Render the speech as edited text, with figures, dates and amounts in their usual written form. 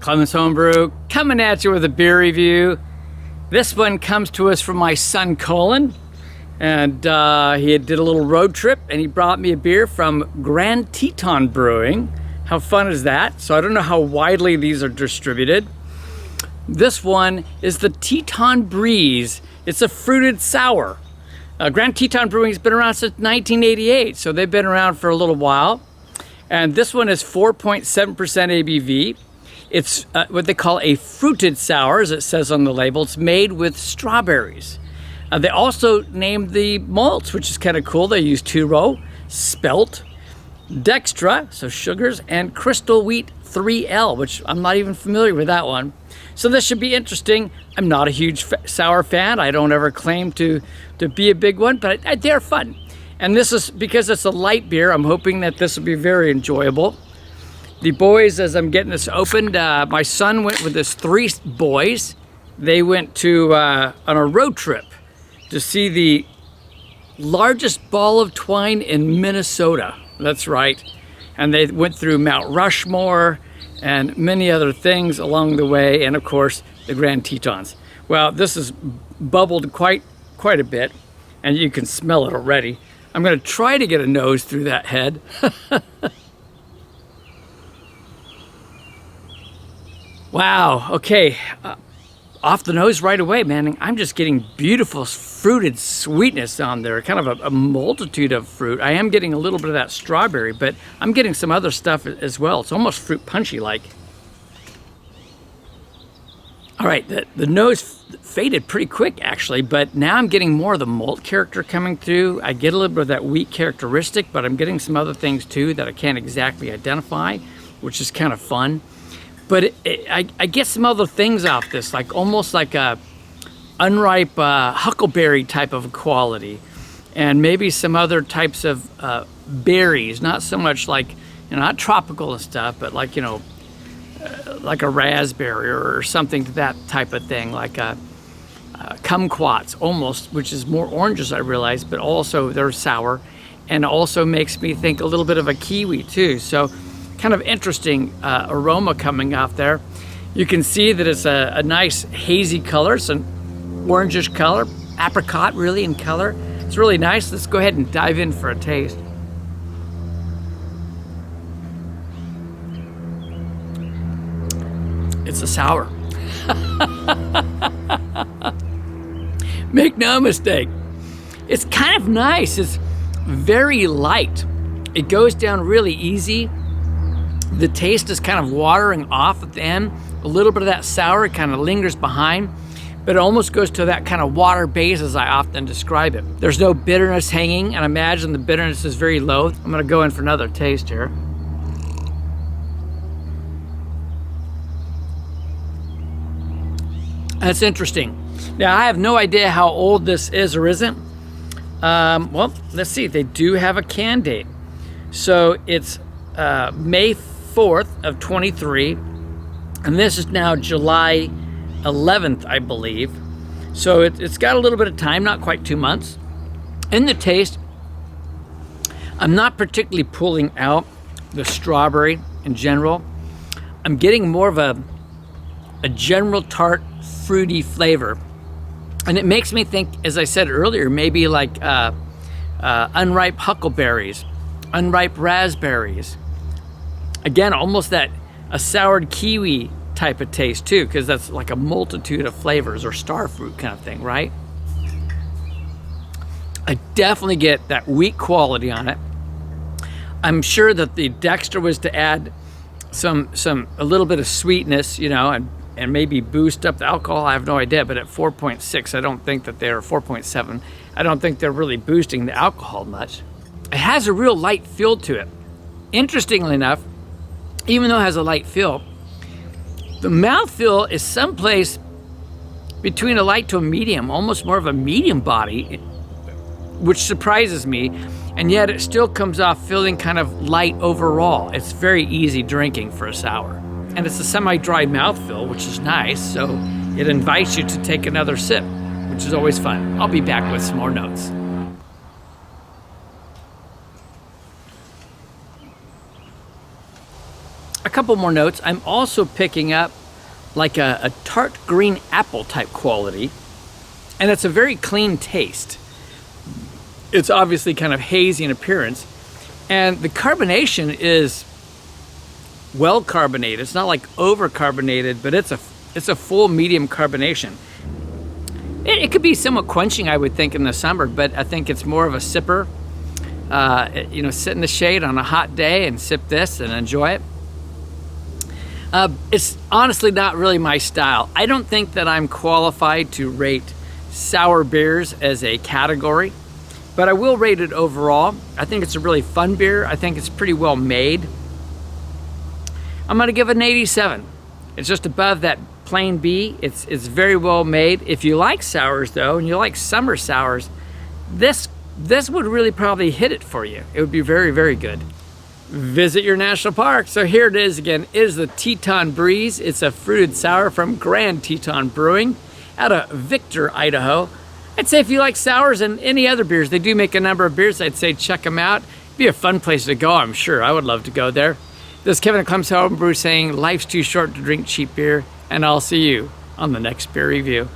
Clemens Homebrew, coming at you with a beer review. This one comes to us from my son Colin, and he did a little road trip and he brought me a beer from Teton Brewing. How fun is that? So I don't know how widely these are distributed. This one is the Teton Breeze. It's a fruited sour. Teton Brewing has been around since 1988, so they've been around for a little while. And this one is 4.7% ABV. It's what they call a fruited sour, as it says on the label. It's made with strawberries. They also named the malts, which is kind of cool. They use 2-row, Spelt, Dextra, so sugars, and crystal wheat 3L, which I'm not even familiar with that one. So this should be interesting. I'm not a huge sour fan. I don't ever claim to be a big one, but they're fun. And this is because it's a light beer. I'm hoping that this will be very enjoyable. The boys, as I'm getting this opened, my son went with his 3 boys. They went to on a road trip to see the largest ball of twine in Minnesota. That's right. And they went through Mount Rushmore and many other things along the way, and of course the Grand Tetons. Well, this is bubbled quite a bit, and you can smell it already. I'm going to try to get a nose through that head. Wow, okay, off the nose right away, man. I'm just getting beautiful fruited sweetness on there, kind of a multitude of fruit. I am getting a little bit of that strawberry, but I'm getting some other stuff as well. It's almost fruit punchy like. All right, the nose faded pretty quick actually, but now I'm getting more of the malt character coming through. I get a little bit of that wheat characteristic, but I'm getting some other things too that I can't exactly identify, which is kind of fun. But I get some other things off this, like almost like a unripe huckleberry type of quality, and maybe some other types of berries, not so much like, not tropical and stuff, but like, like a raspberry or something to that type of thing, like a kumquats almost, which is more oranges, I realize, but also they're sour, and also makes me think a little bit of a kiwi too. So kind of interesting aroma coming off there. You can see that it's a nice hazy color, it's an orangish color, apricot really in color. It's really nice. Let's go ahead and dive in for a taste. It's a sour. Make no mistake. It's kind of nice. It's very light. It goes down really easy. The taste is kind of watering off at the end. A little bit of that sour kind of lingers behind, but it almost goes to that kind of water base as I often describe it. There's no bitterness hanging, and I imagine the bitterness is very low. I'm gonna go in for another taste here. That's interesting. Now, I have no idea how old this is or isn't. Well, let's see. They do have a can date. So it's May 4th of 23, and this is now July 11th, I believe. So it's got a little bit of time, not quite 2 months. In the taste, I'm not particularly pulling out the strawberry in general. I'm getting more of a general tart, fruity flavor. And it makes me think, as I said earlier, maybe like unripe huckleberries, unripe raspberries. Again, almost that a soured kiwi type of taste too, because that's like a multitude of flavors, or star fruit kind of thing, right? I definitely get that wheat quality on it. I'm sure that the Dextra was to add a little bit of sweetness, and maybe boost up the alcohol. I have no idea, but at 4.6, I don't think that they're 4.7. I don't think they're really boosting the alcohol much. It has a real light feel to it. Interestingly enough, even though it has a light feel, the mouthfeel is someplace between a light to a medium, almost more of a medium body, which surprises me, and yet it still comes off feeling kind of light overall. It's very easy drinking for a sour. And it's a semi-dry mouthfeel, which is nice, so it invites you to take another sip, which is always fun. I'll be back with some more notes. couple more notes. I'm also picking up like a tart green apple type quality, and it's a very clean taste. It's obviously kind of hazy in appearance, and the carbonation is well carbonated. It's not like over carbonated, but it's a full medium carbonation. It could be somewhat quenching, I would think, in the summer, but I think it's more of a sipper. You know, sit in the shade on a hot day and sip this and enjoy it. It's honestly not really my style. I don't think that I'm qualified to rate sour beers as a category, but I will rate it overall. I think it's a really fun beer. I think it's pretty well made. I'm gonna give it an 87. It's just above that plain B. It's very well made. If you like sours though, and you like summer sours, this would really probably hit it for you. It would be very, very good. Visit your national park. So here it is again. It is the Teton Breeze. It's a fruited sour from Teton Brewing out of Victor, Idaho. I'd say if you like sours and any other beers, they do make a number of beers. I'd say check them out. It'd be a fun place to go, I'm sure. I would love to go there. This is Kevin at Clem's Homebrew saying life's too short to drink cheap beer, and I'll see you on the next beer review.